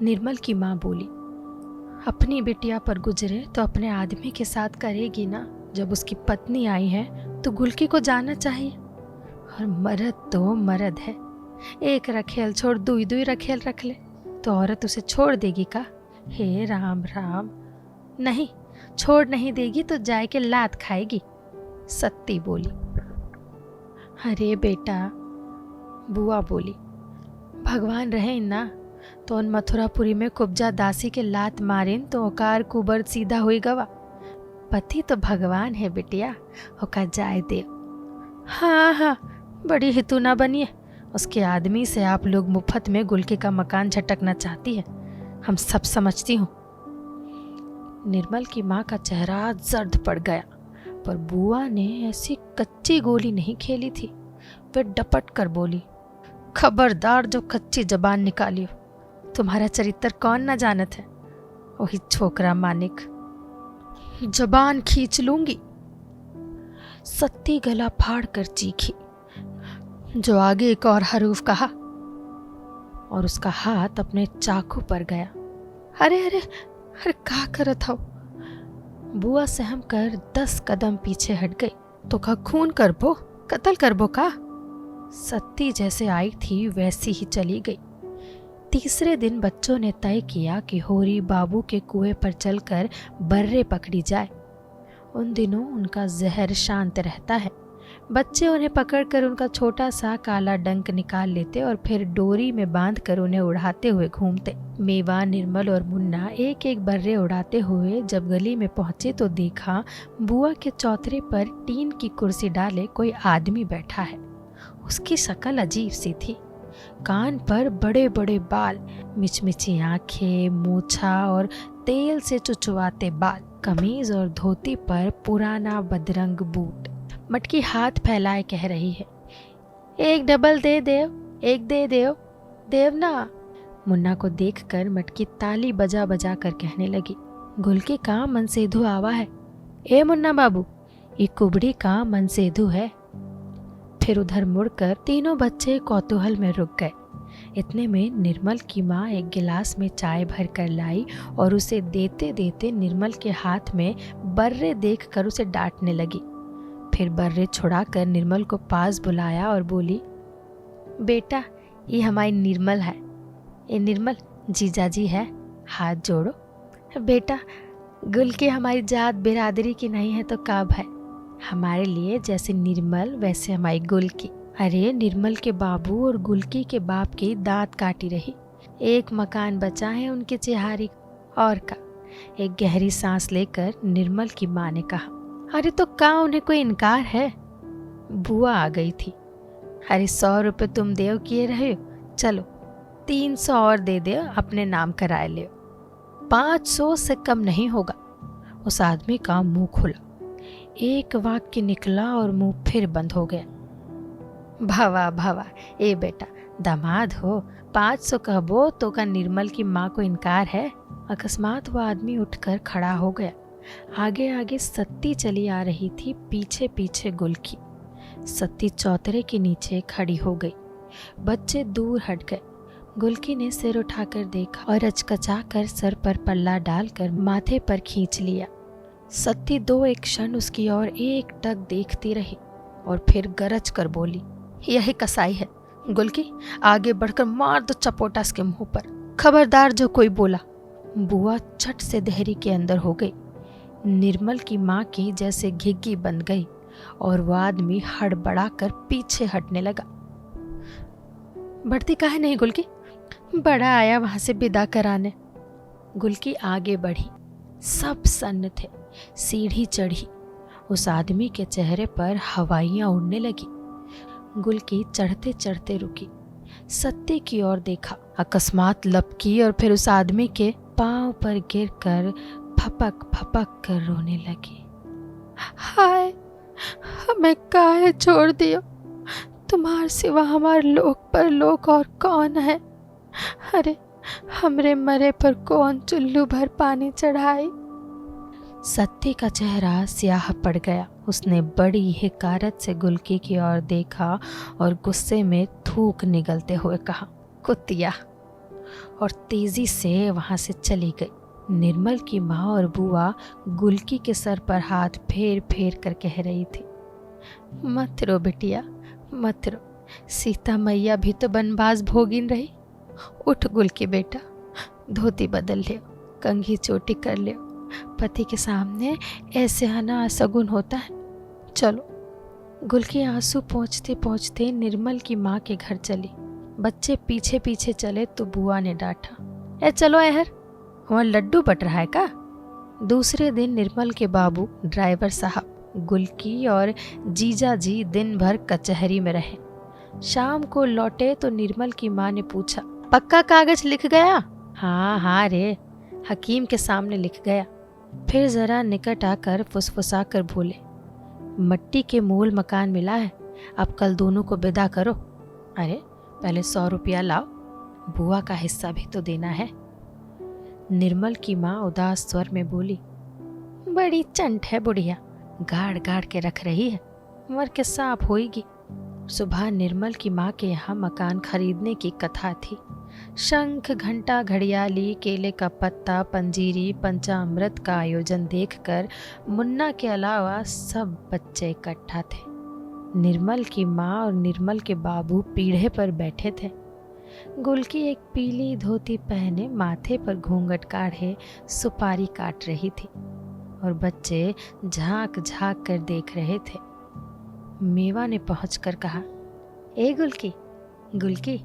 [SPEAKER 1] निर्मल की माँ बोली, अपनी बिटिया पर गुजरे तो अपने आदमी के साथ करेगी ना। जब उसकी पत्नी आई है तो गुलकी को जाना चाहिए, और मर्द तो मर्द है, एक रखेल छोड़ दुई दुई रखेल रख ले तो औरत उसे छोड़ देगी का? हे राम राम, नहीं छोड़ नहीं देगी तो जाए के लात खाएगी, सत्ती बोली। अरे बेटा, बुआ बोली, भगवान रहे ना तो उन मथुरापुरी में कुब्जा दासी के लात मारिन तो ओकार कुबर सीधा हुई गवा। पति तो भगवान है बिटिया, ओका जाए दे। हाँ हाँ, बड़ी हितू ना बनिए, उसके आदमी से आप लोग मुफ्त में गुलकी का मकान झटकना चाहती है, हम सब समझती हूँ। निर्मल की माँ का चेहरा जर्द पड़ गया, पर बुआ ने ऐसी कच्ची गोली नहीं खेली थी। वे डपट कर बोली, खबरदार जो कच्ची जबान निकालियो, तुम्हारा चरित्र कौन न जानत है, वही छोकरा मानिक, जबान खींच लूंगी। सत्ती गला फाड़ कर चीखी, जो आगे एक और हरूफ कहा और उसका हाथ अपने चाकू पर गया। अरे अरे, अरे का करत हो? बुआ सहम कर 10 कदम पीछे हट गई। तो का खून करबो, कत्ल करबो का? सत्ती जैसे आई थी वैसी ही चली गई। तीसरे दिन बच्चों ने तय किया कि होरी बाबू के कुएं पर चलकर बर्रे पकड़ी जाए। उन दिनों उनका जहर शांत रहता है। बच्चे उन्हें पकड़कर उनका छोटा सा काला डंक निकाल लेते और फिर डोरी में बांधकर उन्हें उड़ाते हुए घूमते। मेवा, निर्मल और मुन्ना एक एक बर्रे उड़ाते हुए जब गली में पहुंचे तो देखा बुआ के चौतरे पर टीन की कुर्सी डाले कोई आदमी बैठा है। उसकी शक्ल अजीब सी थी। कान पर बड़े बड़े बाल, मिचमिची आंखें, मूछा और तेल से चुचवाते बाल, कमीज और धोती पर पुराना बदरंग बूट। मटकी हाथ फैलाए कह रही है, एक डबल दे देव, एक दे देव, देव ना। मुन्ना को देखकर मटकी ताली बजा बजा कर कहने लगी, गुलकी का मनसेधु आवा है। ए मुन्ना बाबू, ये कुबड़ी का मनसेधु है। फिर उधर मुड़कर तीनों बच्चे कौतूहल में रुक गए। इतने में निर्मल की माँ एक गिलास में चाय भर कर लाई और उसे देते देते निर्मल के हाथ में बर्रे देखकर उसे डांटने लगी। फिर बर्रे छुड़ाकर निर्मल को पास बुलाया और बोली, बेटा ये हमारी निर्मल है। ये निर्मल जीजाजी है, हाथ जोड़ो। बेटा गुलकी हमारी जात बिरादरी की नहीं है तो कब है। हमारे लिए जैसे निर्मल वैसे हमारी गुलकी। अरे निर्मल के बाबू और गुलकी के बाप की दांत काटी रही। एक मकान बचा है उनके चिहारी और का। एक गहरी सांस लेकर निर्मल की माँ ने कहा, अरे तो का उन्हें कोई इनकार है? बुआ आ गई थी। अरे 100 रुपये तुम देव किए रहे हो, चलो 300 और दे दे, अपने नाम कराए ले। 500 से कम नहीं होगा। उस आदमी का मुंह खुला, एक वाक्य निकला और मुंह फिर बंद हो गया। भवा भवा, ए बेटा दामाद हो, 500 कहबो तो का निर्मल की माँ को इनकार है? अकस्मात वह आदमी उठकर खड़ा हो गया। आगे आगे सत्ती चली आ रही थी, पीछे पीछे गुलकी। सत्ती चौतरे के नीचे खड़ी हो गई। बच्चे दूर हट गए। गुलकी ने सिर उठाकर देखा और अचकचा कर सर पर पल्ला डालकर माथे पर खींच लिया। सत्ती 2 क्षण उसकी ओर एक टक देखती रही और फिर गरज कर बोली, यही कसाई है। गुलकी आगे बढ़कर मार दो चपोटा उसके मुंह पर, खबरदार जो कोई बोला। बुआ झट से देहरी के अंदर हो गई। निर्मल की माँ की जैसे घिग्गी बन गई और वह आदमी हड़बड़ा कर पीछे हटने लगा। बढ़ती काहे नहीं गुलकी? बड़ा आया वहां से विदा कराने। गुलकी आगे बढ़ी। सब सन्न थे। सीढ़ी चढ़ी। उस आदमी के चेहरे पर हवाइयां उड़ने लगी। गुलकी चढ़ते चढ़ते रुकी। सत्ती की ओर देखा, अकस्मात लपकी और फिर उस आदमी के पांव पर गिरकर फपक फपक कर रोने लगी। हाय, हमें काहे छोड़ दियो? तुम्हारे सिवा हमारे लोक पर लोक और कौन है? अरे हमरे मरे पर कौन चुल्लू भर पानी चढ़ाई? सत्ती का चेहरा स्याह पड़ गया। उसने बड़ी हिकारत से गुलकी की ओर देखा और गुस्से में थूक निगलते हुए कहा, कुतिया, और तेजी से वहां से चली गई। निर्मल की माँ और बुआ गुलकी के सर पर हाथ फेर फेर कर कह रही थी, मत रो बिटिया, मत रो। सीता मैया भी तो बनवास भोगिन रही। उठ गुलकी बेटा, धोती बदल लियो, कंघी चोटी कर लियो। पति के सामने ऐसे आना असगुन होता है। चलो। गुलकी आंसू पोंछते पोंछते निर्मल की माँ के घर चली। बच्चे पीछे पीछे चले तो बुआ ने डांटा, ए चलो एहर, वहाँ लड्डू बट रहा है का? दूसरे दिन निर्मल के बाबू ड्राइवर साहब, गुलकी और जीजा जी दिन भर कचहरी में रहे। शाम को लौटे तो निर्मल की माँ ने पूछा, पक्का कागज लिख गया? हाँ हाँ रे, हकीम के सामने लिख गया। फिर जरा निकट आकर फुसफुसा कर बोले, मट्टी के मूल मकान मिला है, अब कल दोनों को विदा करो। अरे पहले 100 रुपया लाओ, बुआ का हिस्सा भी तो देना है। निर्मल की माँ उदास स्वर में बोली, बड़ी चंट है बुढ़िया, गाड़ गाड़ के रख रही है, मर के सांप होएगी। सुबह निर्मल की माँ के यहाँ मकान खरीदने की कथा थी। शंख, घंटा, घड़ियाली, केले का पत्ता, पंजीरी, पंचामृत का आयोजन देखकर मुन्ना के अलावा सब बच्चे इकट्ठा थे। निर्मल की माँ और निर्मल के बाबू पीढ़े पर बैठे थे। गुलकी एक पीली धोती पहने माथे पर घूंघट काढ़े सुपारी काट रही थी और बच्चे झांक झांक कर देख रहे थे। मेवा ने पहुंचकर कहा, ए गुलकी, गुलकी,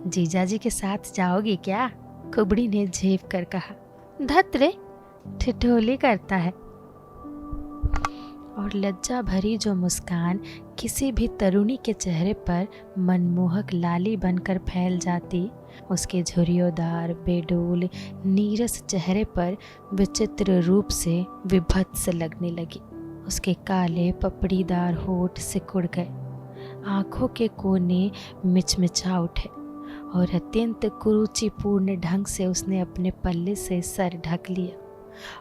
[SPEAKER 1] जीजाजी के साथ जाओगी क्या? कुबड़ी ने झेप कर कहा। धत रे, ठिठोली करता है। और लज्जा भरी जो मुस्कान किसी भी तरुणी के चेहरे पर मनमोहक लाली बनकर फैल जाती, उसके झुर्रियोंदार बेडोल नीरस चेहरे पर विचित्र रूप से विभत्स लगने लगी। उसके काले पपड़ीदार होठ सिकुड़ गए, आंखों के कोने मिचमिचा उठे और अत्यंत कुरुचिपूर्ण ढंग से उसने अपने पल्ले से सर ढक लिया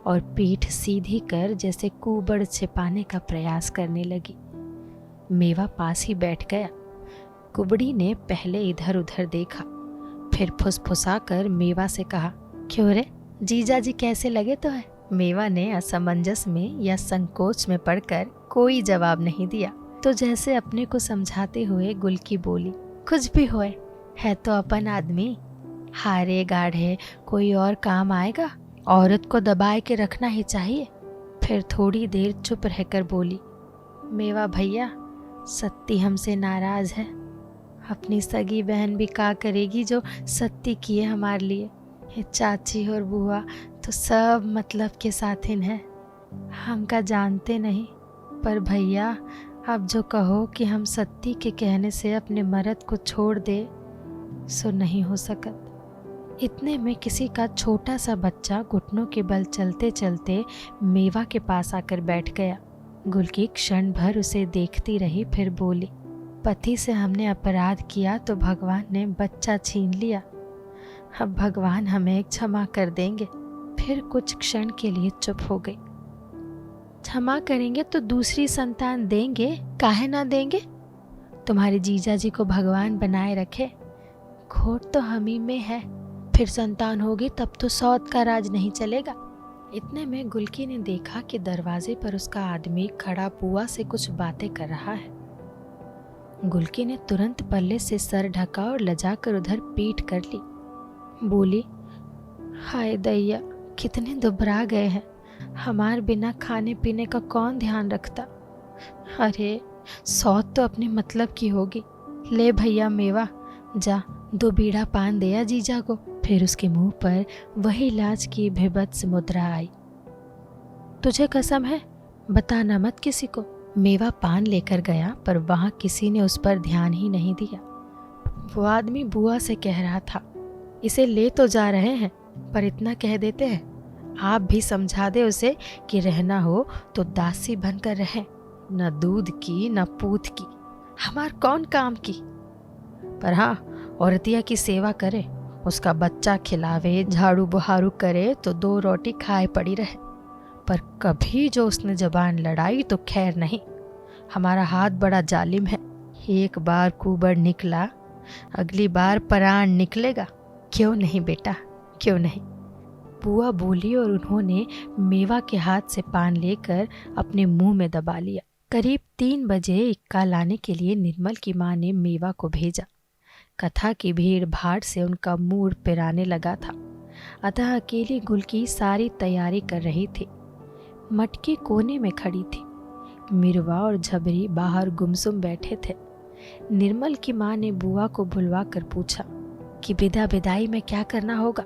[SPEAKER 1] और पीठ सीधी कर जैसे कुबड़ छिपाने का प्रयास करने लगी। मेवा पास ही बैठ गया। कुबड़ी ने पहले इधर उधर देखा, फिर फुसफुसा कर मेवा से कहा, क्यों रे, जीजाजी कैसे लगे तो है? मेवा ने असमंजस में या संकोच में पड़कर कोई जवाब नहीं दिया, तो जैसे अपने को समझाते हुए गुलकी बोली, कुछ भी होए, है तो अपन आदमी, हारे गाढ़े कोई और काम आएगा, औरत को दबाए के रखना ही चाहिए। फिर थोड़ी देर चुप रहकर बोली, मेवा भैया, सत्ती हमसे नाराज है। अपनी सगी बहन भी का करेगी जो सत्ती किए हमारे लिए। ये चाची और बुआ तो सब मतलब के साथिन है, हमका जानते नहीं। पर भैया, अब जो कहो कि हम सत्ती के कहने से अपने मर्द को छोड़ दे, सो नहीं हो सकत। इतने में किसी का छोटा सा बच्चा घुटनों के बल चलते चलते मेवा के पास आकर बैठ गया। गुलकी क्षण भर उसे देखती रही, फिर बोली, पति से हमने अपराध किया तो भगवान ने बच्चा छीन लिया, अब भगवान हमें क्षमा कर देंगे। फिर कुछ क्षण के लिए चुप हो गई। क्षमा करेंगे तो दूसरी संतान देंगे, काहे ना देंगे? तुम्हारे जीजाजी को भगवान बनाए रखे, खोट तो हम ही में है। फिर संतान होगी तब तो सौत का राज नहीं चलेगा। इतने में गुलकी ने देखा कि दरवाजे पर उसका आदमी खड़ा बुआ से कुछ बातें कर रहा है। गुलकी ने तुरंत पल्ले से सर ढका और लजाकर उधर पीठ कर ली। बोली, हाय दैया, कितने दुबरा गए हैं, हमार बिना खाने पीने का कौन ध्यान रखता। अरे सौत तो अपने मतलब की होगी। ले भैया मेवा, जा 2 बीड़ा पान दिया जीजा को। फिर उसके मुंह पर वही लाज की भीभत्स मुद्रा आई। तुझे कसम है, बताना मत किसी को। मेवा पान लेकर गया, पर वहां किसी ने उस पर ध्यान ही नहीं दिया। वो आदमी बुआ से कह रहा था, इसे ले तो जा रहे हैं, पर इतना कह देते हैं, आप भी समझा दे उसे कि रहना हो तो दासी बनकर रहे, न दूध की न पूत की, हमार कौन काम की। पर हाँ, औरतिया की सेवा करे, उसका बच्चा खिलावे, झाड़ू बुहारू करे तो 2 रोटी खाए पड़ी रहे। पर कभी जो उसने जबान लड़ाई तो खैर नहीं। हमारा हाथ बड़ा जालिम है, एक बार कुबड़ निकला, अगली बार प्राण निकलेगा। क्यों नहीं बेटा, क्यों नहीं? बुआ बोली और उन्होंने मेवा के हाथ से पान लेकर अपने मुंह में दबा लिया। करीब 3 बजे इक्का लाने के लिए निर्मल की माँ ने मेवा को भेजा। कथा की भीड़ भाड़ से उनका मूड पिराने लगा था, अतः अकेली गुलकी सारी तैयारी कर रही थी। मटकी कोने में खड़ी थी, मिरवा और झबरी बाहर गुमसुम बैठे थे। निर्मल की माँ ने बुआ को बुलवा कर पूछा कि विदा विदाई में क्या करना होगा।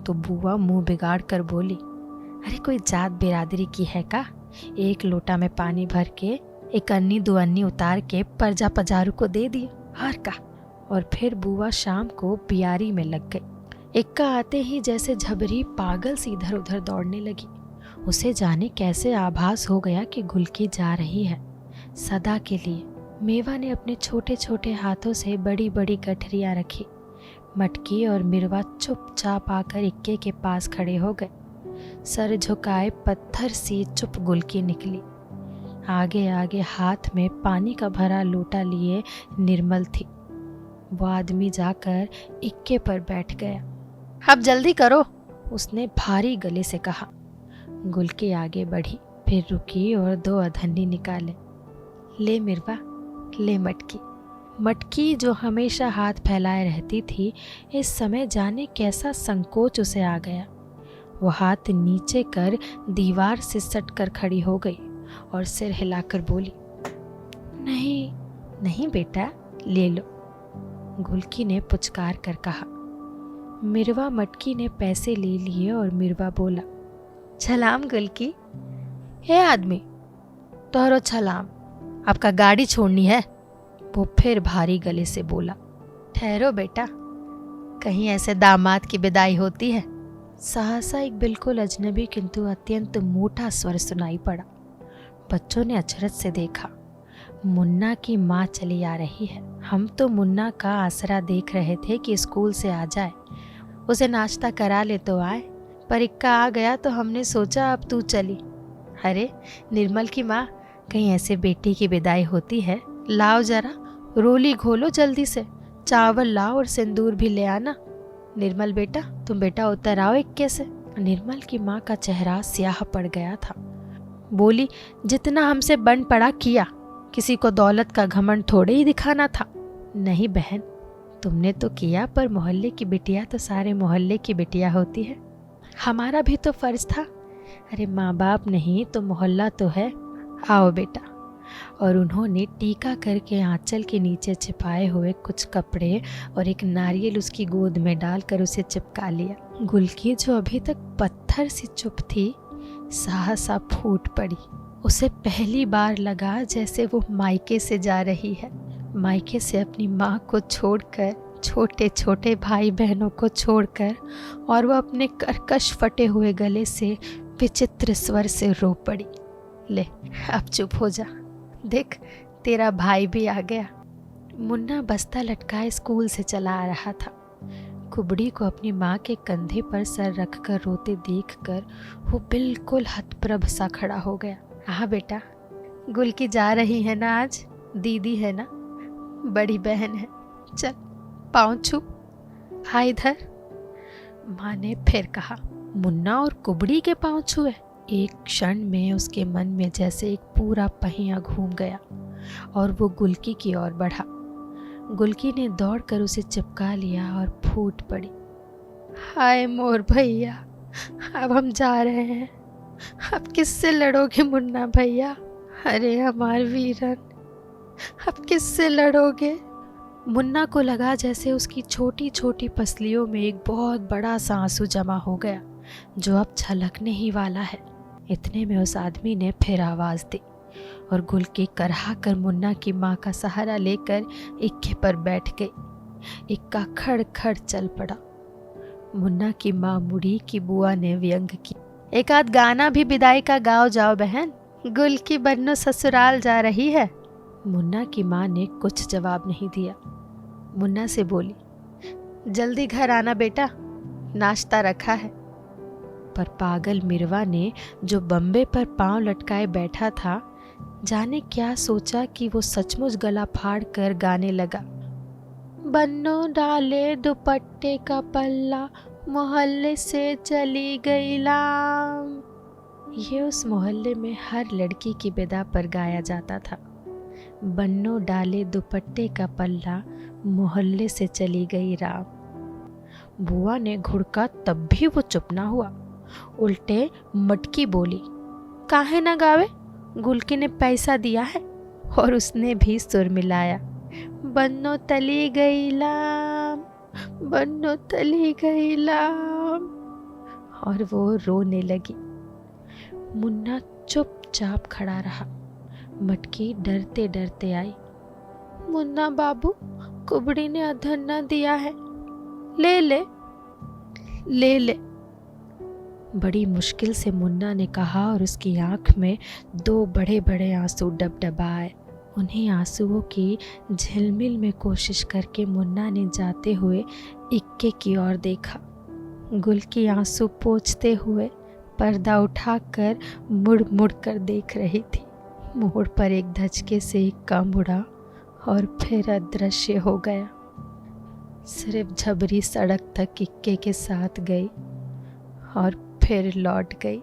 [SPEAKER 1] तो बुआ मुंह बिगाड़ कर बोली, अरे कोई जात बिरादरी की है का? 1 लोटा में पानी भर के 1 अन्नी 2 अन्नी उतार के परजा पजारू को दे दिए, और का। और फिर बुआ शाम को बियारी में लग गई। इक्का आते ही जैसे झबरी पागल सी इधर उधर दौड़ने लगी। उसे जाने कैसे आभास हो गया कि गुलकी जा रही है सदा के लिए। मेवा ने अपने छोटे छोटे हाथों से बड़ी बड़ी गठरियां रखी। मटकी और मिरवा चुपचाप आकर इक्के के पास खड़े हो गए। सर झुकाए पत्थर सी चुप गुलकी निकली। आगे आगे हाथ में पानी का भरा लोटा लिए निर्मल थी। वो आदमी जाकर इक्के पर बैठ गया। अब जल्दी करो, उसने भारी गले से कहा। गुलकी आगे बढ़ी, फिर रुकी और 2 अधन्नी निकाले। ले मिरवा, ले मटकी। मटकी जो हमेशा हाथ फैलाए रहती थी, इस समय जाने कैसा संकोच उसे आ गया। वो हाथ नीचे कर दीवार से सट कर खड़ी हो गई और सिर हिलाकर बोली, नहीं नहीं बेटा, ले लो। गुलकी ने पुचकार कर कहा। मिरवा मटकी ने पैसे ले लिए और मिरवा बोला, छलाम गुलकी। हे आदमी, तोहरो छलाम, आपका गाड़ी छोड़नी है? वो फिर भारी गले से बोला। ठहरो बेटा, कहीं ऐसे दामाद की विदाई होती है? सहसा एक बिल्कुल अजनबी किंतु अत्यंत मोटा स्वर सुनाई पड़ा। बच्चों ने अचरज से देखा। मुन्ना की माँ चली आ रही है। हम तो मुन्ना का आसरा देख रहे थे कि स्कूल से आ जाए, उसे नाश्ता करा ले तो आए, पर इक्का आ गया तो हमने सोचा अब तू चली। अरे निर्मल की माँ, कहीं ऐसे बेटी की विदाई होती है? लाओ जरा, रोली घोलो जल्दी से, चावल लाओ और सिंदूर भी ले आना। निर्मल बेटा, तुम बेटा उतर आओ इक्के से। निर्मल की माँ का चेहरा स्याह पड़ गया था। बोली, जितना हमसे बन पड़ा किया, किसी को दौलत का घमंड थोड़े ही दिखाना था। नहीं बहन, तुमने तो किया, पर मोहल्ले की बिटिया तो सारे मोहल्ले की बिटिया होती है, हमारा भी तो फर्ज था। अरे माँ बाप नहीं तो मोहल्ला तो है। आओ बेटा। और उन्होंने टीका करके आंचल के नीचे छिपाए हुए कुछ कपड़े और एक नारियल उसकी गोद में डालकर उसे चिपका लिया। गुलकी जो अभी तक पत्थर सी चुप थी, सहसा फूट पड़ी। उसे पहली बार लगा जैसे वो मायके से जा रही है, मायके से अपनी माँ को छोड़कर, छोटे छोटे भाई बहनों को छोड़कर, और वो अपने कर्कश फटे हुए गले से विचित्र स्वर से रो पड़ी। ले अब चुप हो जा, देख तेरा भाई भी आ गया। मुन्ना बस्ता लटकाए स्कूल से चला आ रहा था। कुबड़ी को अपनी माँ के कंधे पर सर रखकर रोते देखकर वो बिल्कुल हतप्रभ सा खड़ा हो गया। हाँ बेटा, गुलकी जा रही है ना आज, दीदी है ना, बड़ी बहन है, चल पाँव छू, आ इधर। माँ ने फिर कहा। मुन्ना और कुबड़ी के पाँव छुए। एक क्षण में उसके मन में जैसे एक पूरा पहिया घूम गया और वो गुलकी की ओर बढ़ा। गुलकी ने दौड़कर उसे चिपका लिया और फूट पड़ी। हाय मोर भैया, अब हम जा रहे हैं, अब किससे लड़ोगे मुन्ना भैया? अरे हमार वीरन, अब किससे लड़ोगे? मुन्ना को लगा जैसे उसकी छोटी छोटी पसलियों में एक बहुत बड़ा सा आंसू जमा हो गया जो अब छलकने ही वाला है। इतने में उस आदमी ने फिर आवाज दी और गुलकी करहा कर मुन्ना की माँ का सहारा लेकर इक्के पर बैठ गई। इक्का खड़ खड़ चल पड़ा। मुन्ना की माँ मुड़ी की बुआ ने व्यंग की, एक आध गाना भी विदाई का गाओ जाओ बहन, गुलकी बन्नो ससुराल जा रही है। मुन्ना की माँ ने कुछ जवाब नहीं दिया। मुन्ना से बोली, जल्दी घर आना बेटा, नाश्ता रखा है। पर पागल मिरवा ने, जो बम्बे पर पांव लटकाए बैठा था, जाने क्या सोचा कि वो सचमुच गला फाड़ कर गाने लगा। बन्नो डाले दुपट्टे का पल्ला, मोहल्ले से चली गई लाम। ये उस मोहल्ले में हर लड़की की विदा पर गाया जाता था। बन्नो डाले दुपट्टे का पल्ला, मोहल्ले से चली गई राम। बुआ ने घुड़का तब भी वो चुप ना हुआ। उल्टे मटकी बोली, काहे ना गावे, गुलकी ने पैसा दिया है। और उसने भी सुर मिलाया, बन्नो तली गई लाम, बन्नो तली गई लाम। और वो रोने लगी। मुन्ना चुपचाप खड़ा रहा। मटकी डरते डरते आई। मुन्ना बाबू, कुबड़ी ने अधन्ना दिया है, ले ले ले ले। बड़ी मुश्किल से मुन्ना ने कहा और उसकी आंख में 2 बड़े बड़े आंसू डबडबाए। उन्हीं आंसुओं की झिलमिल में कोशिश करके मुन्ना ने जाते हुए इक्के की ओर देखा। गुलकी आंसू पोंछते हुए पर्दा उठाकर मुड़ मुड़ कर देख रही थी। मोड़ पर एक धचके से इक्का मुड़ा और फिर अदृश्य हो गया। सिर्फ झबरी सड़क तक इक्के के साथ गई और फिर लौट गई।